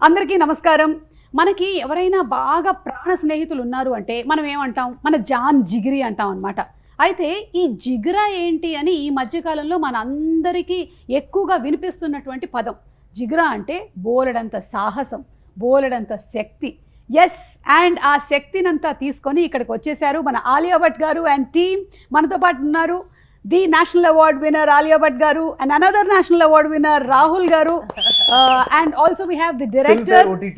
అందరికీ నమస్కారం. మనకి ఎవరైనా బాగా ప్రాణ స్నేహితులు ఉన్నారు అంటే మనం ఏమంటాం, మన జాన్ జిగిరి అంటాం అనమాట. అయితే ఈ జిగిరా ఏంటి అని ఈ మధ్యకాలంలో మన అందరికీ ఎక్కువగా వినిపిస్తున్నటువంటి పదం. జిగిరా అంటే బోలెడంత సాహసం, బోలెడంత శక్తి. ఎస్, అండ్ ఆ శక్తినంతా తీసుకొని ఇక్కడికి వచ్చేసారు మన ఆలియా భట్ గారు అండ్ టీమ్ మనతో పాటు ఉన్నారు. The national award winner Alia Bhatt garu and another national award winner Rahul garu, and also we have the director OTT.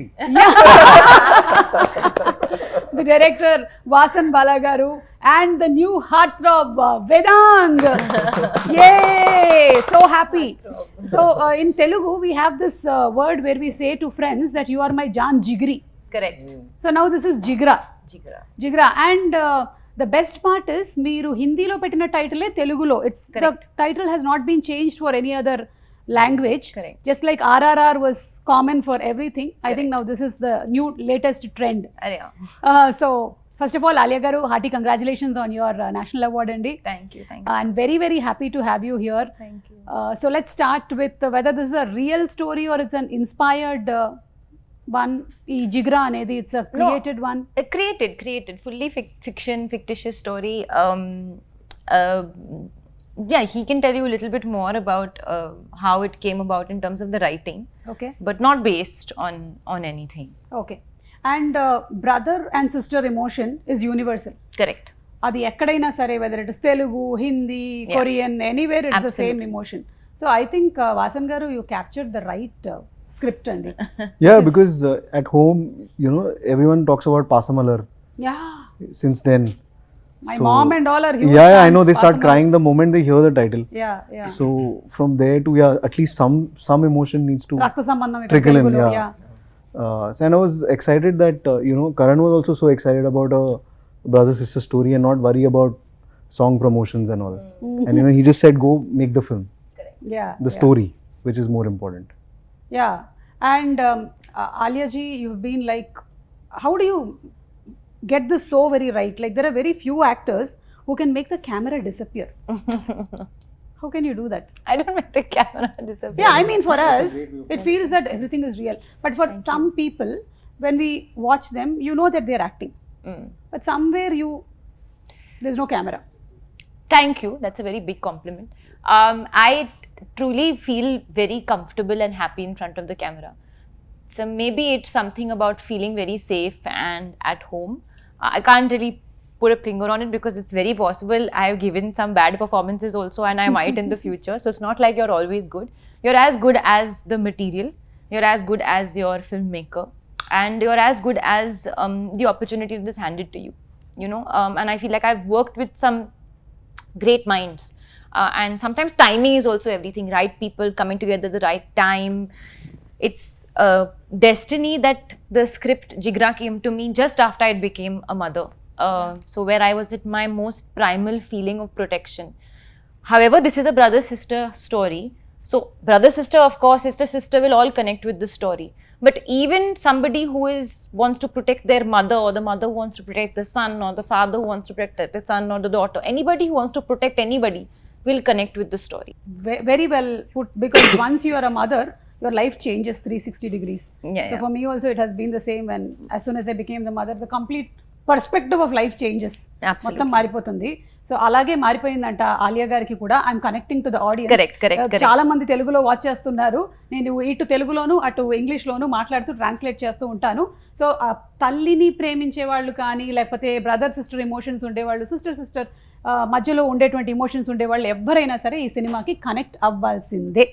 The director Vasan Bala garu and the new heartthrob Vedang. Yay, so happy. So in Telugu we have this word where we say to friends that you are my Jan Jigri. Correct. So now this is Jigira. Jigira. And the best part is మీరు హిందీలో పెట్టిన టైటిలే తెలుగులో. It's the title has not been changed for any other language. Correct. Just like RRR was common for everything. Correct. I think now this is the new latest trend. So first of all, Alia garu, hearty congratulations on your national award andi. Thank you. And very very happy to have you here. Thank you. So let's start with whether this is a real story or it's an inspired one. ఈ జిగ్రా అనేది it's a created one. Created fully fiction, fictitious story. Yeah, he can tell you a little bit more about how it came about in terms of the writing. Okay. But not based on anything. Okay. And brother and sister emotion is universal. Correct. అది ఎక్కడైనా సరే, whether it is Telugu, Hindi, Korean, anywhere it's the same emotion. So I think Vasan garu, you captured the right script andi. Yeah, because at home, everyone talks about Pasamalar. Yeah. Since then. My mom and all are huge. Yeah, I fans, know they start Pasamalar. crying the moment they hear the title. Yeah. So from there to at least some emotion needs to రక్త సంబంధం ఇక్కడ trickle in. తెలుగులో. Yeah. So and I was excited that Karan was also so excited about a brother sister story and not worry about song promotions and all. And he just said go make the film. Correct. Yeah. The story, which is more important. Yeah. And Alia ji, you've been like, how do you get this so very right? Like there are very few actors who can make the camera disappear. How can you do that? I don't make the camera disappear. Yeah, I mean for us, it feels that everything is real. But for some people, when we watch them, you know that they're acting. But somewhere there's no camera. Thank you. That's a very big compliment. I truly feel very comfortable and happy in front of the camera. So maybe it's something about feeling very safe and at home. I can't really put a finger on it because it's very possible I have given some bad performances also and I might in the future. So it's not like you're always good. You're as good as the material. You're as good as your filmmaker. And you're as good as the opportunity that is handed to you. And I feel like I've worked with some great minds. And sometimes timing is also everything. Right people coming together at the right time. It's destiny that the script Jigira came to me just after I became a mother. So where I was at my most primal feeling of protection. However, this is a brother-sister story. So brother-sister, of course, sister-sister will all connect with the story. But even somebody who wants to protect their mother, or the mother wants to protect the son, or the father who wants to protect the son or the daughter, anybody who wants to protect anybody will connect with the story. Very well put, because once you are a mother, your life changes 360 degrees. So for me also it has been the same, and as soon as I became the mother, the complete perspective of life changes. మొత్తం మారిపోతుంది. So అలాగే మారిపోయిందంట ఆలియా గారికి కూడా. I'm connecting to the audience. Correct. చాలా మంది తెలుగులో watch చేస్తున్నారు. నేను ఇటు తెలుగులోను అటు ఇంగ్లీష్లోను మాట్లాడుతూ ట్రాన్స్లేట్ చేస్తూ ఉంటాను. సో తల్లిని ప్రేమించే వాళ్ళు కానీ, లేకపోతే బ్రదర్ సిస్టర్ ఎమోషన్స్ ఉండేవాళ్ళు, సిస్టర్ మధ్యలో ఉండేటువంటి ఎమోషన్స్ ఉండేవాళ్ళు ఎవరైనా సరే ఈ సినిమాకి కనెక్ట్ అవ్వాల్సిందే.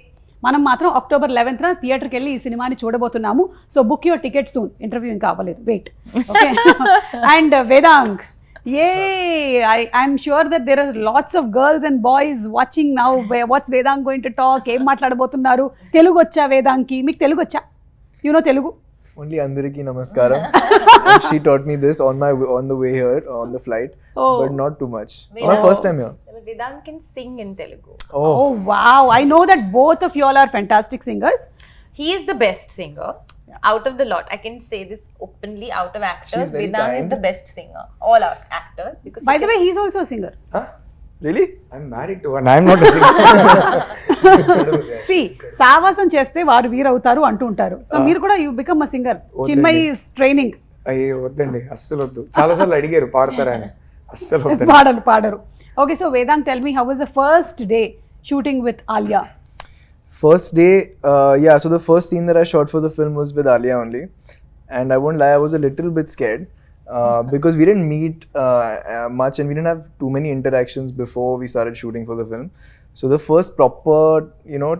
మనం మాత్రం October 11th థియేటర్కి వెళ్ళి ఈ సినిమాని చూడబోతున్నాము. So book your ticket soon. Interview ఇంకా అవ్వలేదు, wait. Okay. And Vedang, I'm sure that there are lots of girls and boys watching now. What's Vedang going to talk? ఏం మాట్లాడబోతున్నారు? తెలుగు వచ్చా వేదాంగ్కి? మీకు తెలుగు వచ్చా? Telugu? Only Andariki Namaskaram. And she taught me this on the way here, on the flight, but not too much. My first time here. Vedang can sing in Telugu. Oh wow, I know that both of you all are fantastic singers. He is the best singer. Out of the lot, I can say this openly, out of actors, She's very Vedang is kind. the best singer. All our actors. Because By the way, he's also a singer. Huh? Really? I'm married to one. I'm not a singer. సి సావాసం చేస్తే వారు వీరవుతారు అంటూ ఉంటారు. So మీరు కూడా you become a singer. Chinmayi training. అయ్యే వద్దండి, అస్సలు వద్దు. చాలా సార్లు అడిగారు పాడతారా అని, అస్సలు వద్దండి. పాడరు. Okay, so Vedant, tell me, how was the first day shooting with Alia? First day, yeah, so the first scene that I shot for the film was with Alia only. And I won't lie, I was a little bit scared because we didn't meet much and we didn't have too many interactions before we started shooting for the film. So the first proper,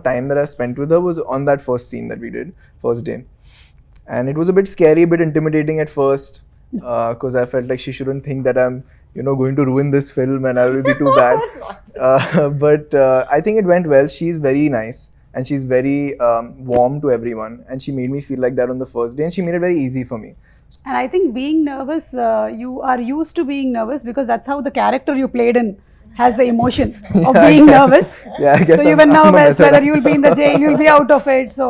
time that I spent with her was on that first scene that we did, first day. And it was a bit scary, a bit intimidating at first because I felt like she shouldn't think that I'm going to ruin this film and I will be too bad. But I think it went well. She's very nice and she's very warm to everyone. And she made me feel like that on the first day and she made it very easy for me. And I think being nervous, you are used to being nervous because that's how the character you played in has the emotion of being nervous. Yeah, I guess so you were nervous whether you'll be in the jail, you'll be out of it. So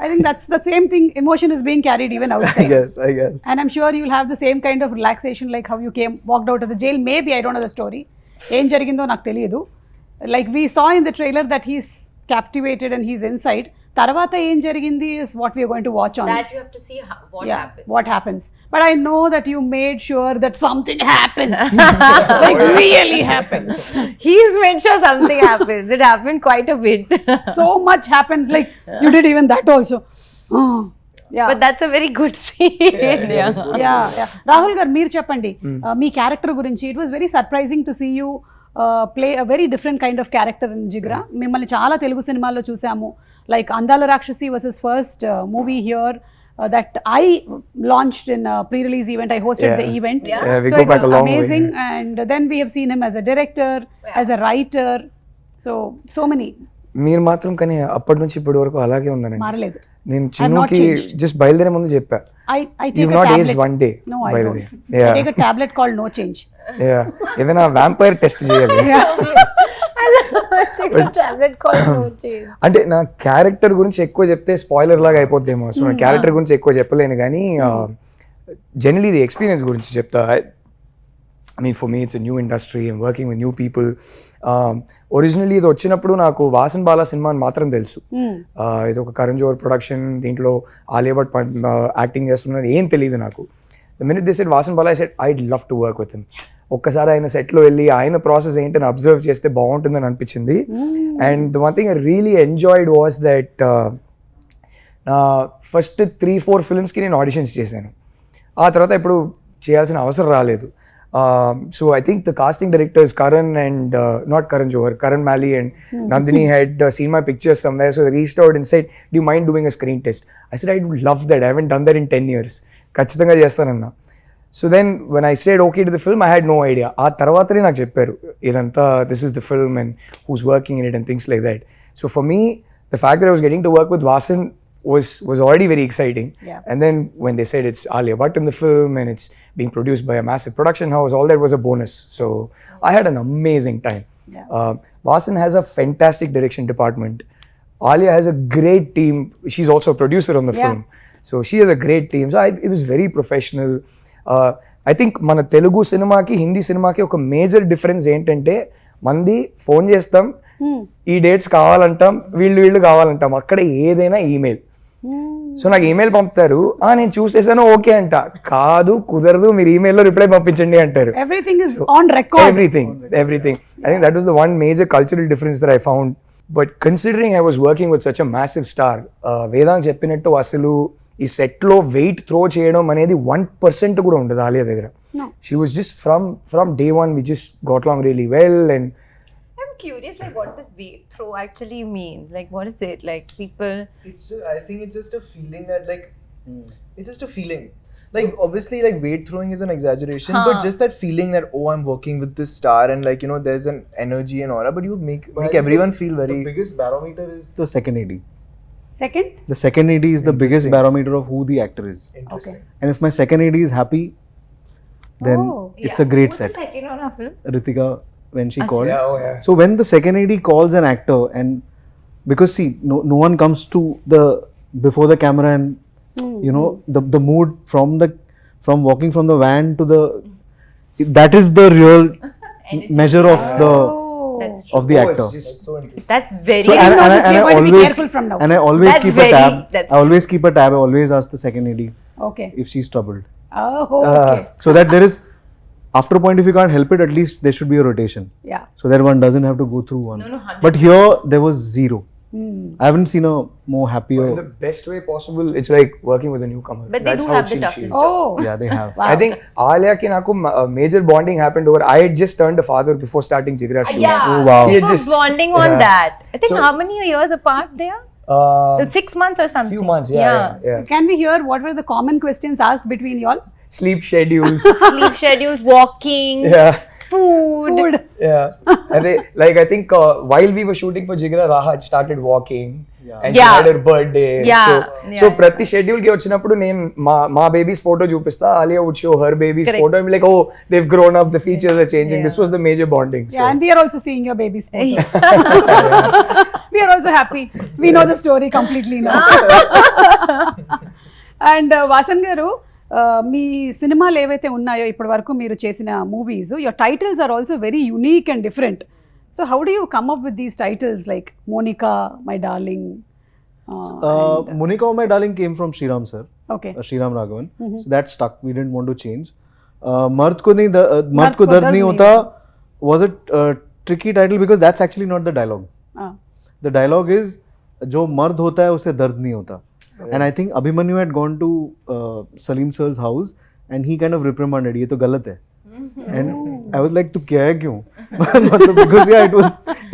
I think that's the same thing. Emotion is being carried even outside. I guess. And I'm sure you'll have the same kind of relaxation like how you walked out of the jail. Maybe, I don't know the story. Em jarigindo naku teliyadu. Like we saw in the trailer that he's captivated and he's inside. Tarvata em jarigindi is what we are going to watch on. That you have to see what happens. But I know that you made sure that something happens. Like really happens. He's made sure something happens. It happened quite a bit. So much happens. Like you did even that also. Yeah. But that's a very good scene. Yeah. Rahul gar, meer cheppandi. Me character gurinchi. It was very surprising to see you play a very different kind of character in Jigira. Mimmalni chaala Telugu cinemallo chusamu. Like Andala Rakshasi was his first movie here that I launched in a pre-release event. I hosted the event. Yeah, we so go it back was a long amazing. way. And then we have seen him as a director, as a writer. So many. మీరు మాత్రం కానీ అప్పటి నుంచి ఇప్పటి వరకు అలాగే ఉన్నానండి. మారలేదు. నేను చిన్నుకి జస్ట్ బయలుదేరే ముందు చెప్పా, I take you've a not tablet. aged one day. No, I by don't. the way. Yeah. I take a tablet called No Change. Yeah. ఏదైనా వ్యాంపైర్ టెస్ట్ చేయాలి. అంటే నా క్యారెక్టర్ గురించి ఎక్కువ చెప్తే స్పాయిలర్ లాగా అయిపోద్దేమో, సో నా క్యారెక్టర్ గురించి ఎక్కువ చెప్పలేను కానీ జనరలీ ది ఎక్స్పీరియన్స్ గురించి చెప్తా. I mean, for me, it's a new industry. I'm working with new people. Originally, ఇది వచ్చినప్పుడు నాకు వాసన్ బాలా సినిమా అని మాత్రం తెలుసు. ఇది ఒక కరణ్ జోహర్ ప్రొడక్షన్, దీంట్లో ఆలియా భట్ యాక్టింగ్ చేస్తున్నారు, ఏం తెలియదు నాకు. The minute they said Vasan Bala, I said, I'd love to work with him. ఒక్కసారి ఆయన సెట్లో వెళ్ళి ఆయన ప్రాసెస్ ఏంటని అబ్జర్వ్ చేస్తే బాగుంటుందని అనిపించింది. And the one thing I really enjoyed was that నా ఫస్ట్ 3-4 ఫిల్మ్స్కి నేను ఆడిషన్స్ చేశాను. ఆ తర్వాత ఇప్పుడు చేయాల్సిన అవసరం రాలేదు. So I think the casting directors Karan and not Karan Johar, Karan Mali and Nandini had seen my pictures somewhere, so they reached out and said, do you mind doing a screen test? I said, I would love that. I haven't done that in 10 years. ఖచ్చితంగా చేస్తానన్నా. So then when I said okay to the film, I had no idea. ఆ తర్వాతనే నాకు చెప్పారు ఇదంతా, this is the film and who's working in it and things like that. So for me, the fact that I was getting to work with Vasan was already very exciting. Yeah. And then when they said it's Alia Bhatt in the film and it's being produced by a massive production house, all that was a bonus. So I had an amazing time. Yeah. Vasan has a fantastic direction department. Alia has a great team. She's also a producer on the film. So she has a great team. So it was very professional. I think మన తెలుగు సినిమాకి హిందీ సినిమాకి ఒక major difference ఏంటంటే, మంది phone చేస్తాం, ఈ dates కావాలంటాం, వీళ్ళు కావాలంటాం, అక్కడ ఏదైనా ఈమెయిల్. సో నాకు ఈమెయిల్ పంపుతారు, నేను చూసేసాను ఓకే అంట, కాదు కుదరదు మీరు ఈమెయిల్లో రిప్లై పంపించండి అంటారు. Everything is on record. Everything. I think that was the one major cultural difference that I found. But considering I was working with such a massive star, Vedant చెప్పినట్టు అసలు ఈ సెట్లో వెయిట్ త్రో చేయడం అనేది 1% కూడా ఉండదు ఆలియా దగ్గర. She was just from day one, we just got along really well. And I'm curious, like, what does weight throw actually means? Like, what is it? Like, people... I think it's just a feeling that, like, it's just a feeling. Like, obviously, like, weight throwing is an exaggeration, but just that feeling that, oh, I'm working with this star and, like, there's an energy and aura, but you make everyone feel very... The biggest barometer is the second AD. Second? The second AD is the biggest barometer of who the actor is. Interesting. And if my second AD is happy, then it's a great set. Who's the second on our film? Ritika, when she called. yeah. So when the second AD calls an actor, and because see, no one comes to the before the camera and the mood from walking from the van to that is the real measure of That's true. of the Oh, it's actor. just- So interesting. That's very. So, didn't know this. and We're I going to be always careful from now. and I always That's keep very- a tab. that's I always keep a tab. I always ask the second AD Okay. if she's troubled, Oh, okay. so that there is, after a point, if you can't help it, at least there should be a rotation, Yeah. so that one doesn't have to go through one. No, 100%. But here there was zero. Hmm. I haven't seen a more happier. In the best way possible, it's like working with a newcomer. But they That's do how have the chill she toughest is. job. Oh. Yeah, they have. Wow. I think Alia ki naku major bonding happened over. I had just turned a father before starting Jigira shoot. Yeah. Oh, wow. She We had were just bonding on yeah. that. I think So- how many years apart they are? 6 months or something. Few months, yeah. Can we hear what were the common questions asked between y'all? Sleep schedules. Sleep schedules, walking, Yeah. food. Yeah. And they, like, I think while we were shooting for Jigira, Raha had started walking. And she Yeah. had her birthday. Yeah. So ప్రతి schedule కి వచ్చినప్పుడు నేను మా babies photo చూపిస్తా. Alia would show her baby's Correct. photo and be like, oh, they've grown up, the features are changing. This was the major bonding. So. Yeah, and we are also seeing your baby's photos. We are also happy. We know the story completely now. And Vasan garu, మీ సినిమాలు ఏవైతే ఉన్నాయో ఇప్పటి వరకు మీరు చేసిన movies, your titles are also very unique and different. So how do you come up with these titles like Monica, my darling? Monica, My Darling came from Sriram sir, okay. Sriram Raghavan. So that stuck. We didn't want to change. Mard ko dard nahi hota was a tricky title because that's actually not the dialogue. The dialogue is जो मर्द होता है उसे दर्द नहीं होता. And I think Abhimanyu had gone to Salim sir's house and he kind of reprimanded, ये तो गलत है. And I was like, तू क्या है क्यों? Because yeah,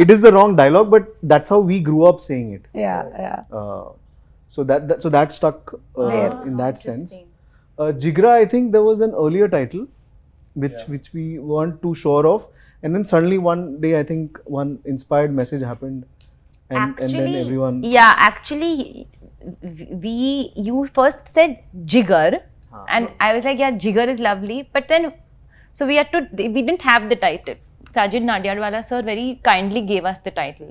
it is the wrong dialogue, but that's how we grew up saying it. Yeah. So that stuck There. in that sense. Jigira, I think there was an earlier title which we weren't too sure of, and then suddenly one day I think one inspired message happened, and then everyone. Yeah, actually, you first said Jigar, and I was like, yeah, Jigar is lovely. But then, so we we didn't have the title. Sajid Nadiadwala sir very kindly gave us the title,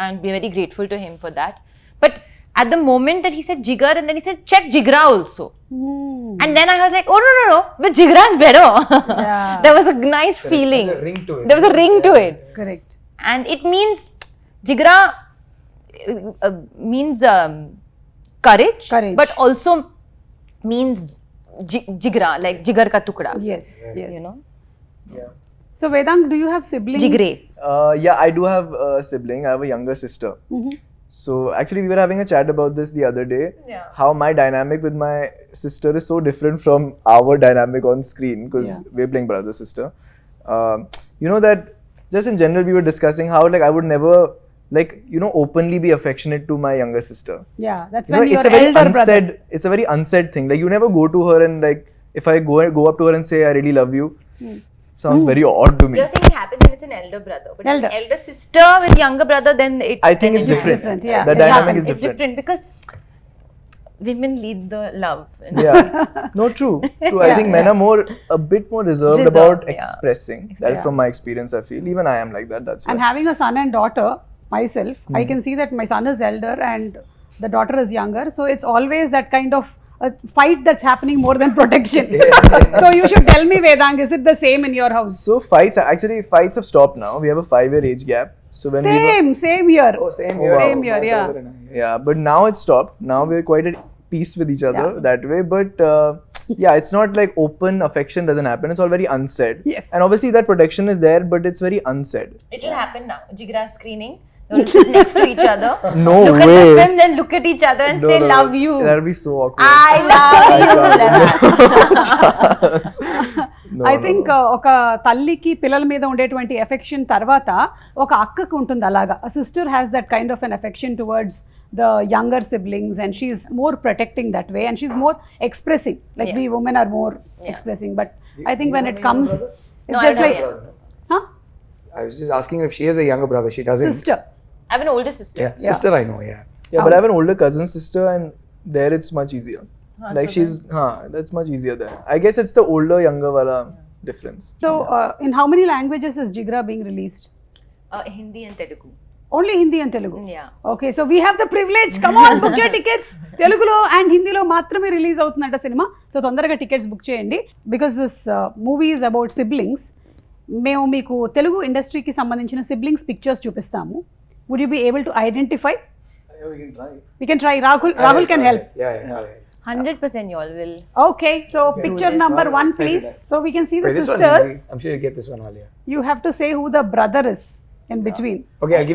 and we're very grateful to him for that. But at the moment that he said Jigar, and then he said, check Jigra also. And then I was like, oh, no, but Jigra is better. Yeah. There was a nice feeling. There's a ring to it. There was a ring to it. Correct. And it means, Jigra means courage, but also means Jigra, like Jigar ka tukda. Yes. You know? Yeah. So Vedang, do you have siblings? Jigre. Yeah, I do have a sibling. I have a younger sister. So actually, we were having a chat about this the other day. Yeah. How my dynamic with my sister is so different from our dynamic on screen because we're playing brother sister. You know that just in general, we were discussing how like I would never openly be affectionate to my younger sister. Yeah, that's You know, when you're it's a very elder unsaid. brother. It's a very unsaid thing. Like you never go to her and like if I go up to her and say I really love you, sounds very odd to me. You're saying it happens when it's an elder brother, but Elder. an elder sister with younger brother, then I think it's different. different, yeah. The It dynamic happens. is It's different. different because women lead the love. Yeah. No, true. I think men are a bit more reserved about yeah. expressing. That's from my experience, I feel. Even I am like that. That's And why. having a son and daughter, myself, I can see that my son is elder and the daughter is younger. So it's always that kind of a fight that's happening more than protection. So you should tell me, Vedang, is it the same in your house? So fights have stopped now. We have a 5-year age gap. So when Same here. Oh, same Oh, here. wow. Same here, yeah. yeah, but now it's stopped. Now we're quite at peace with each other that way. But yeah, it's not like open affection doesn't happen. It's all very unsaid. Yes. And obviously that protection is there, but it's very unsaid. It will happen now. Jigra screening. They will sit next to each other. No look way. at the film, then look at each other and say, love you. That'll be so awkward. I love you. I think ఒక తల్లికి పిల్లల మీద ఉండేటువంటి affection తర్వాత ఒక అక్కకు ఉంటుంది అలాగా. Sister has that kind of an affection towards the younger siblings and she's more protecting that way and she's more expressing like we women are more expressing, but I think when it comes it's just like huh? I was just asking if she has a younger brother. She doesn't. Sister. I have an older sister. Yeah, sister I know, yeah. Yeah, but I have an older cousin sister and there it's much easier. Like she's that's much easier there. I guess it's the older younger wala difference. So in how many languages is Jigira being released? Hindi and Telugu. Only Hindi and Telugu. Yeah. Okay, so we have the privilege. Come on, book your tickets. Telugulo and Hindilo మాత్రమే release అవుతుందంట సినిమా. So తొందరగా tickets book చేయండి. Because this movie is about siblings. మేము మీకు తెలుగు ఇండస్ట్రీకి సంబంధించిన siblings pictures చూపిస్తాము. Would you be able to identify? We can try. Rahul can help. Yeah. 100% you all will. Okay, so picture number 1 please. So we can see the Wait, this one's sisters. easy. I'm sure you get this one, Alia. You have to say who the brother is in between. Okay, I'll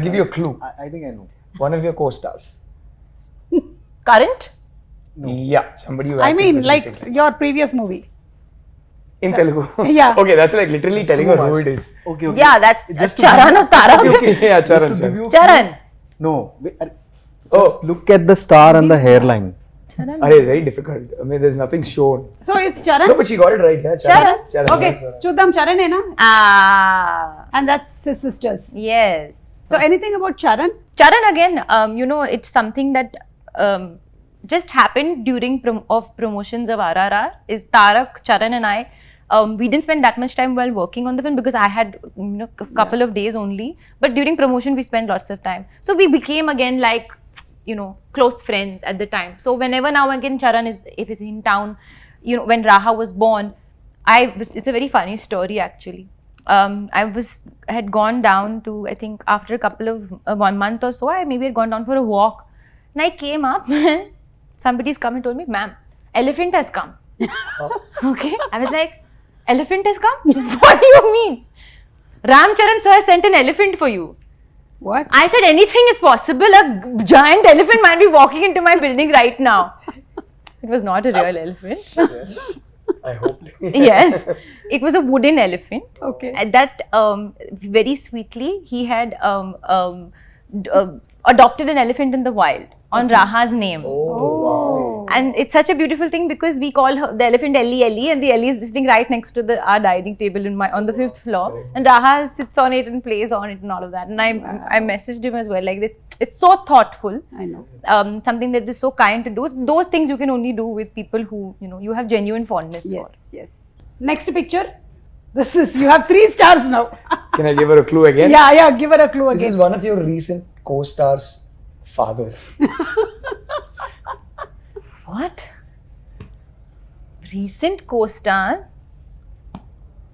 give you a clue. I think I know. One of your co-stars. Current? Yeah, somebody you I acted mean with like recently. your previous movie. In Telugu. Yeah. Okay, that's like literally telling her who it is. Okay. Yeah, that's Just to Charan or Tarak. Yeah, Just Charan. to give you- Charan. No. Just look at the star and the hairline. It's very difficult. I mean, there's nothing shown. So it's Charan. No, but she got it right. Yeah, Charan. Charan. Okay, Charan. చూద్దాం Charan ena. Ah. And that's his sisters. Yes. So anything about Charan? Charan again, it's something that just happened during promotions of RRR. Is Tarak, Charan and I, we didn't spend that much time while working on the film because I had a couple of days only. But during promotion, we spent lots of time. So we became again like, close friends at the time. So whenever now again Charan if he's in town, when Raha was born, it's a very funny story actually. I had gone down to, I think after a couple of 1 month or so, I maybe had gone down for a walk. And I came up and somebody's come and told me, ma'am, elephant has come. Okay. I was like, elephant has come? What do you mean? Ram Charan sir sent an elephant for you. What? I said, anything is possible. A giant elephant might be walking into my building right now. It was not a real elephant. I hope. Yes, it was a wooden elephant. Okay. And that very sweetly, he had adopted an elephant in the wild on Raha's name. Oh. And it's such a beautiful thing because we call her the elephant Ellie, and the Ellie is sitting right next to our dining table on the 5th floor, and Raha sits on it and plays on it and all of that. And I messaged him as well, like it's so thoughtful. I know. Something that is so kind to do. Those things you can only do with people who you have genuine fondness for. Yes. Next picture. You have 3 stars now. Can I give her a clue again? Yeah, give her a clue This again. is one of your recent co-stars' father. What? Recent co-stars?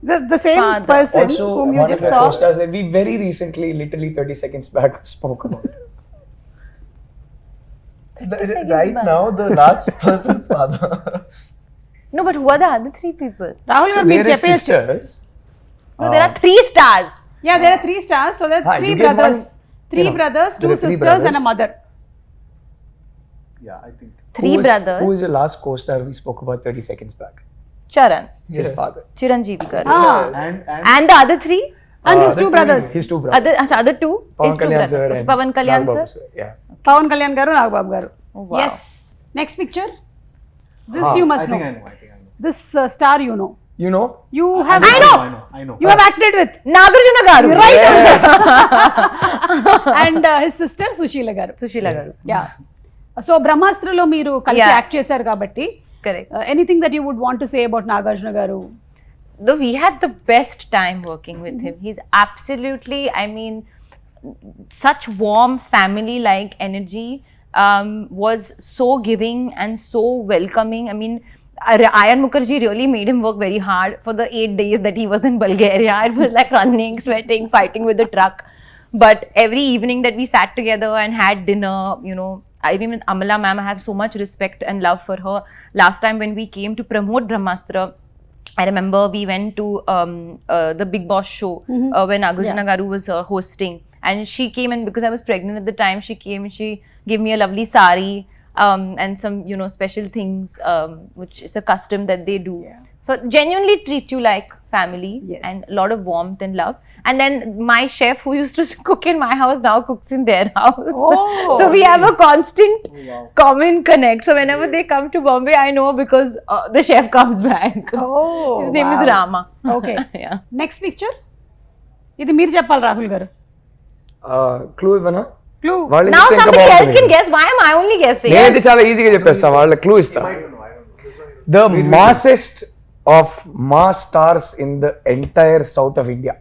The same Father. person Also, whom you one of just your saw. co-stars that we very recently, literally 30 seconds back, spoke about. Right now, the last person's father. No, but who are the other 3 people? Rahul, you So have been there are చెప్పేయచ్చు. sisters. No, there are 3 stars. Yeah, there are 3 stars. So there are 3 you get brothers. one, 3 you know, brothers, there 2 are 3 sisters, and a brothers. mother. Yeah, I think. 3 brothers. Who is the last co-star we spoke about 30 seconds back? Charan, His father. Chiranjeevi garu. And And the other 3? And his 2 brothers. His 2 brothers. Other 2? Pawan His 2 Kalyan brothers. sir Okay, and Pawan Kalyan Nagbabu sir. Yeah. Pawan Kalyan garu, Nagbabu garu. Oh, wow. Yes. Next picture. This Ah, you I must think know. I know. This star you know. You know? You have. I know. You have acted with. Nagarjuna garu. Right Yes. answer. And his sister Sushila garu. Sushila garu. Yeah. So Brahmastralo మీరు కలిసి Yeah. Act చేశారు కాబట్టి Correct. anything that you would want to say about Nagarjuna garu? Though we had the best time working with him. He's absolutely, such warm family-like energy, was so giving and so welcoming. Ayan Mukherjee really made him work very hard for the 8 days that he was in Bulgaria. It was like running, sweating, fighting with the truck. But every evening that we sat together and had dinner, even with Amala ma'am, I have so much respect and love for her. Last time when we came to promote Brahmastra, I remember we went to the Big Boss show when Nagarjuna garu was hosting, and she came, and because I was pregnant at the time, she came and she gave me a lovely sari and some special things, which is a custom that they do. So genuinely treat you like family. Yes. And a lot of warmth and love. And then my chef who used to cook in my house now cooks in their house. Oh, So we have a constant common connect. So whenever they come to Bombay, I know because the chef comes back. Oh, His name is Rama. Okay. Yeah. Next picture. ఇది మీరు చెప్పాలి రాహుల్ గారు. Clue ఇవ్వనా? Clue. వాళ్ళు Now చెప్తే ఇంకా somebody else బాగుంటుంది. can guess. Why am I only guessing? నేనైతే చాలా ఈజీగా చెప్పేస్తా వాళ్ళ క్లూ ఇస్తా the massest of mass stars in the entire south of India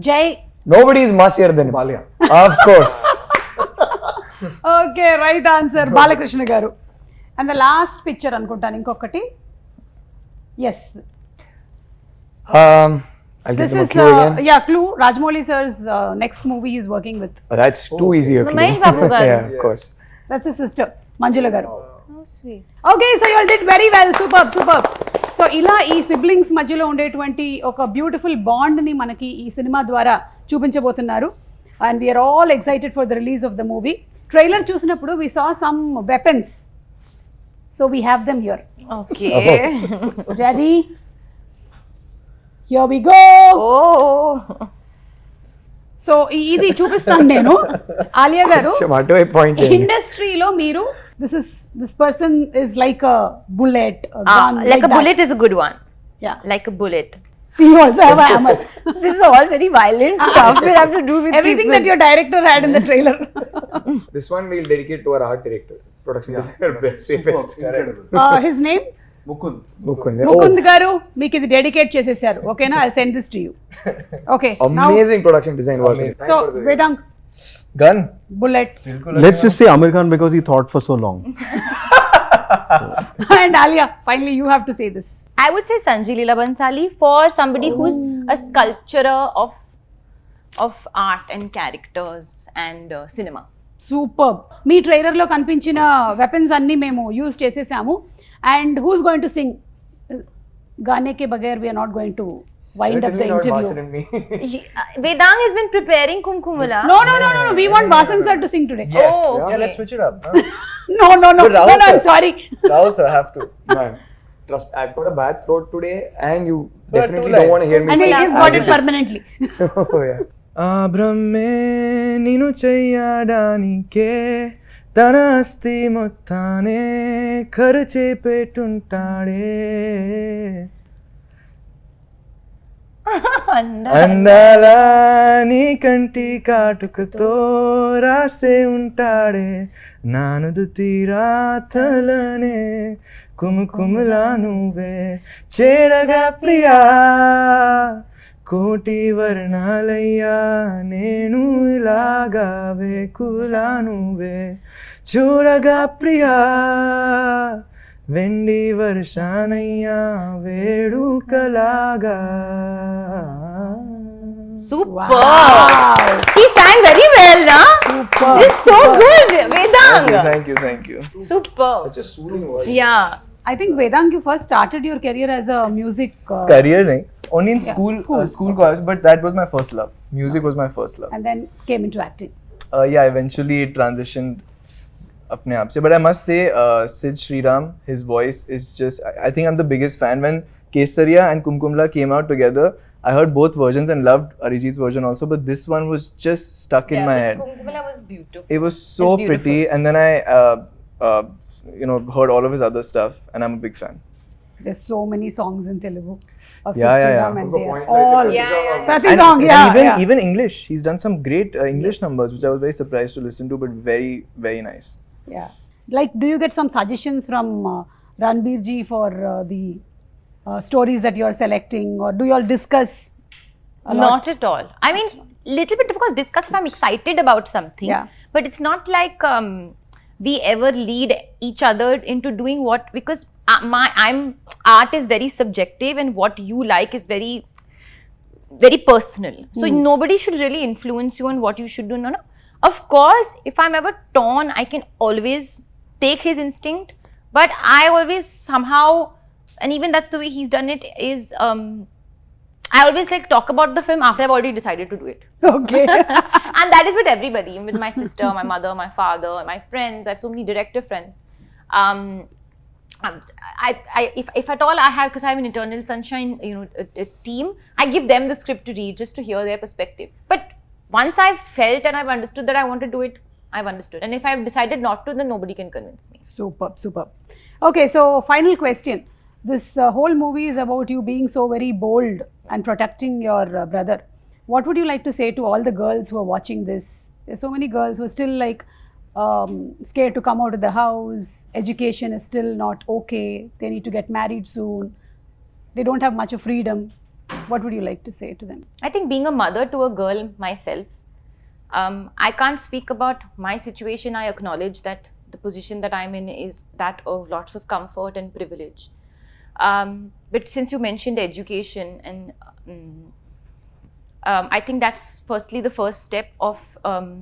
జై. Nobody is massier than Balia. Of course okay, right answer Balakrishna garu. And the last picture అనుకుంటాను ఇంకొకటి. Yes. I'll give This them a is clue again. yeah, Clue. Rajmouli sir's next movie he's working with. That's too easy a clue. Mahesh Babu garu. Yeah, of course. That's his sister, Manjula garu. Oh, sweet. Okay, so you all did very well. Superb. So ఇలా ఈ siblings మధ్యలో ఉండేటువంటి ఒక beautiful బాండ్ని మనకి ఈ సినిమా ద్వారా చూపించబోతున్నారు. And we're all excited for the release of the movie. Trailer చూసినప్పుడు we saw some weapons, so we have them here. Okay. Ready? Here we go. Oh. సో ఇది చూపిస్తాను నేను. ఆలియా గారు, కొంచెం అటువైపు పాయింట్ చేయండి. ఇండస్ట్రీలో మీరు this person is like a bullet, Like a bullet is a good one. Yeah. Like a bullet. See, you also have a hammer. This is all very violent stuff we have to do with Everything people. that your director had in the trailer. This one we'll dedicate to our art director, production designer, best safest. His name? Mukund. Mukund. Mukund garu, మీకు ఇది dedicate చేసేసారు. ఓకేనా? I'll send this to you. Okay. Amazing production design work. So, Vedang, Gun. bullet. Let's just say Amir Khan because he thought for so long. And Alia, finally you have to say this. I would say Sanjay Leela Bansali for somebody who's a sculpturer of art and characters and cinema. Superb. మీ ట్రైలర్లో కనిపించిన weapons అన్నీ మేము use చేసేసాము. And who's going to sing? గానే కే బగైర్ we're not going to wind up the interview. Vedang has been preparing Kumkumala. No. We want Vasan sir to sing today. Yes. Oh, okay. Yeah, let's switch it up. No. But Rahul I'm sir. sorry. Rahul sir, have to. Man, trust, I've got a bad throat today and you But definitely two don't want to lines. hear me And sing. he has got it permanently. So, yeah. ఆ బ్రహ్మే నిను చెయ్యడానికే తన అస్థి మొత్తానే ఖర్చే పెట్టుంటాడే అందాల నీ కంటి కాటుకతో రాసే ఉంటాడే నానుదు తీరాతలనే కుముకుములా నువ్వే చేరగా ప్రియా కోటి వర్ణాలయ్యా నేను ఇలాగా వేకులా నువ్వే చూడగా ప్రియా వెండి వర్షానయ్యా వేడుకలాగా. Super. Wow. He sang very well, na? Super. This is so good, Vedang. Thank you. Super. Such a soothing voice. Yeah. I think Vedang, you first started your career as a music Career nahi, only in Yeah, school school. class, but that was my first love. Music was my first love. and then came into acting. Yeah, eventually it transitioned apne aap se, but I must say Sid Sriram, his voice is just, I think I'm the biggest fan. When Kesariya and Kumkumla came out together, I heard both versions and loved Arijit's version also, but this one was just stuck in my head. Kumkumala was beautiful. It was so It's beautiful. pretty, and then I heard all of his other stuff, and I'm a big fan. There's so many songs in Telugu of Yeah, Sid yeah, Sriram, yeah. and they are Point like all the Yeah. Prati song, And yeah, even yeah. even English, he's done some great English numbers, which I was very surprised to listen to, but very, very nice. Yeah. Like, do you get some suggestions from Ranbir ji for the stories that you're selecting, or do you all discuss a lot? Not at all. I mean, little bit, of course, discuss if I'm excited about something. Yeah. But it's not like we ever lead each other into doing what, because art is very subjective and what you like is very, very personal. So nobody should really influence you on what you should do. No. Of course, if I'm ever torn, I can always take his instinct, but I always somehow, and even that's the way he's done it, is I always like talk about the film after I've already decided to do it. Okay. And that is with everybody, with my sister, my mother, my father, my friends. I have so many director friends. If at all I have, because I have an Eternal Sunshine, a team, I give them the script to read just to hear their perspective. But once I've felt and I've understood that I want to do it, I've understood. And if I've decided not to, then nobody can convince me. Superb. Okay, so final question. This whole movie is about you being so very bold and protecting your brother. What would you like to say to all the girls who are watching this? There's so many girls who are still like scared to come out of the house. Education is still not okay. They need to get married soon. They don't have much of freedom. What would you like to say to them? I think being a mother to a girl myself, I can't speak about my situation. I acknowledge that the position that I'm in is that of lots of comfort and privilege. But since you mentioned education, and I think that's firstly the first step of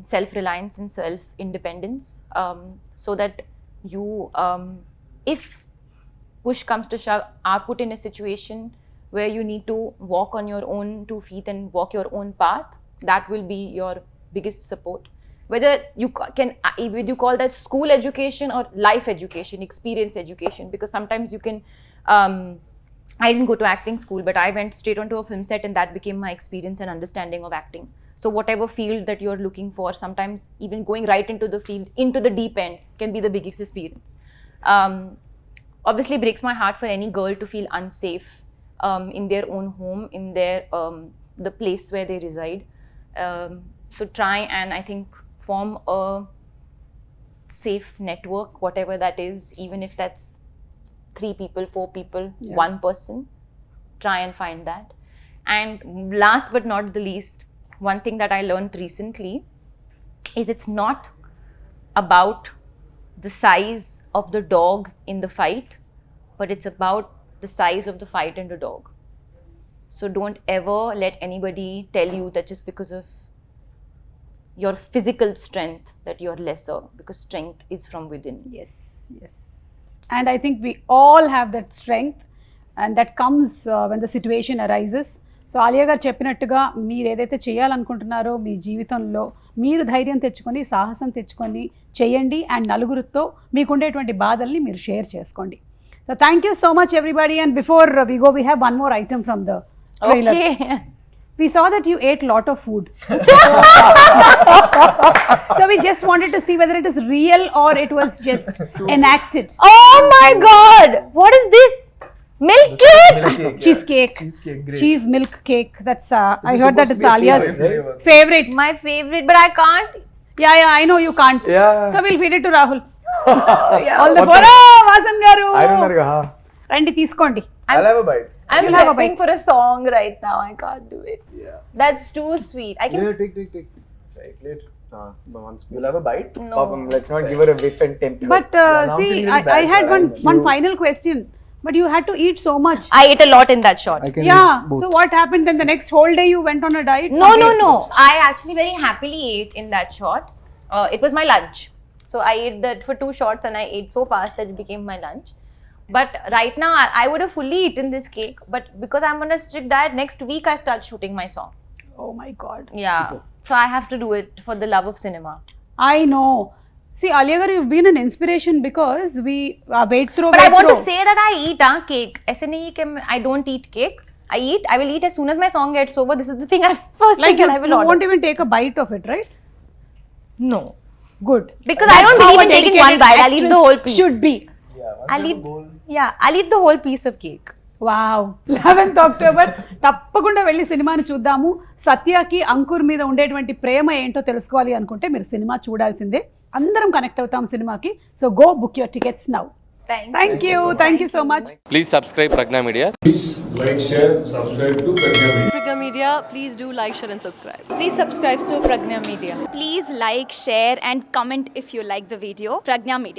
self-reliance and self-independence, so that you, if push comes to shove, are put in a situation where you need to walk on your own 2 feet and walk your own path, that will be your biggest support. Whether you can, would you call that school education or life education, experience education? Because sometimes you can, I didn't go to acting school, but I went straight onto a film set and that became my experience and understanding of acting. So whatever field that you're looking for, sometimes even going right into the field, into the deep end, can be the biggest experience. Obviously breaks my heart for any girl to feel unsafe in their own home, in their the place where they reside. So try and, I think, form a safe network, whatever that is, even if that's 3 people, 4 people, 1 person. Try and find that. And last but not the least, one thing that I learned recently is it's not about the size of the dog in the fight, but it's about the size of the fight and the dog. So don't ever let anybody tell you that just because of your physical strength that you're lesser, because strength is from within. Yes. And I think we all have that strength, and that comes when the situation arises. So Alia గారు చెప్పినట్టుగా మీరు ఏదైతే చేయాలనుకుంటున్నారో మీ జీవితంలో మీరు ధైర్యం తెచ్చుకొని, సాహసం తెచ్చుకొని చేయండి, అండ్ నలుగురితో మీకుండేటువంటి బాధల్ని మీరు షేర్ చేసుకోండి. So thank you so much everybody. And before we go, we have one more item from the trailer. We saw that you ate lot of food. So we just wanted to see whether it is real or it was just enacted. Oh my God! What is this? Milk cake? Cheesecake. Great. Cheese milk cake. That's I is heard that supposed it's to be a Alia's favorite. favorite. My favorite, but I can't. Yeah, I know you can't. Yeah. So we'll feed it to Rahul. Yeah. All the four. Vasan garu. I don't know. Randi తీసుకోండి. I'll have a bite. I'm You'll have a prepping bite. for a song right now. I can't do it. Yeah. That's too sweet. I can. take. Right, later. Once You'll have a bite? No. Papam, let's not give her a whiff and tempt her. But now see, feeling really I bad had for one final question. But you had to eat so much. I ate a lot in that shot. I can Yeah. eat both. So what happened then? The next whole day you went on a diet? No. Complete? I actually very happily ate in that shot. It was my lunch. So I ate that for 2 shots and I ate so fast that it became my lunch. But right now, I would have fully eaten this cake. But because I'm on a strict diet, next week I start shooting my song. Oh my God. Yeah. So I have to do it for the love of cinema. I know. See, Alia garu, you've been an inspiration because we weight throw. But I want to say that I eat cake. ऐसे नहीं कि I don't eat cake. I will eat as soon as my song gets over. This is the thing I first like think and I will you order. won't even take a bite of it, right? No. Good. Because I don't believe in taking one bite. I'll eat the whole piece. Should be. Yeah, once I'll you eat. have a bowl. Yeah, I'll eat the whole piece of cake. Wow 11th October తప్పకుండా వెళ్ళి సినిమాని చూద్దాము. సత్యకి అంకుర్ మీద ఉండేటువంటి ప్రేమ ఏంటో తెలుసుకోవాలి అనుకుంటే మీరు సినిమా చూడాల్సిందే. అందరం కనెక్ట్ అవుతాం సినిమాకి. So go book your tickets now. Thank you so much. Please subscribe Pregnya Media. Please like, share, subscribe to Pregnya Media. Pregnya Media, please do like, share and subscribe. Please subscribe to Pregnya Media. Please like, share and comment if you like the video. Pregnya Media.